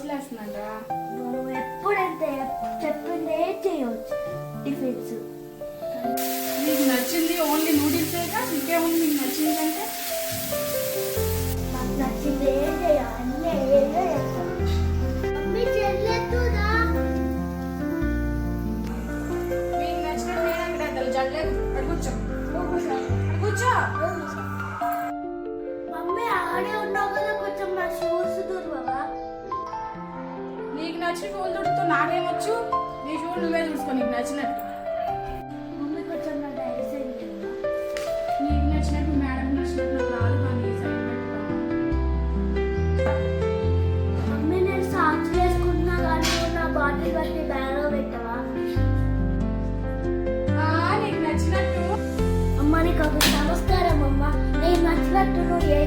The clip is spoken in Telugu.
దోశలేస్తుందంట. నువ్వు ఎప్పుడంటే చెప్పిందే చేయవచ్చు టిఫిన్స్. నీకు నచ్చింది ఓన్లీ నూడిల్స్ ఇంకేముంది నీకు నచ్చింది అంటే? నాకు నచ్చింది ఏం చేయాలి అన్నీ ఏదో చేస్తాను. మమ్మీ చెల్లెత్తుదా మీకు నచ్చినట్టు నేను అక్కడ అసలు జడలేదు. అక్కడ కూర్చో కూర్చో. మమ్మీ ఆడే ఉన్నావు కదా, కొంచెం నా షూస్ దుర్వగా. నీకు నచ్చిన షూలు తుడుతూ నాకేమొచ్చు? నీ షూలు నువ్వే చూసుకో నీకు నచ్చినట్టు. మమ్మీ కొంచెం నా డైరీస్ నీకు నచ్చినట్టు మేడం నచ్చినట్టు నాకు రాదు కానీ మమ్మీ నేను సాక్స్ వేసుకుంటున్నా కానీ నా బాటిల్ బట్టి బ్యాగ్లో పెట్టవా? నీకు నచ్చినట్టు. అమ్మ నీకు ఒక నమస్కారం అమ్మ. నేను నచ్చినట్టు నువ్వు ఏ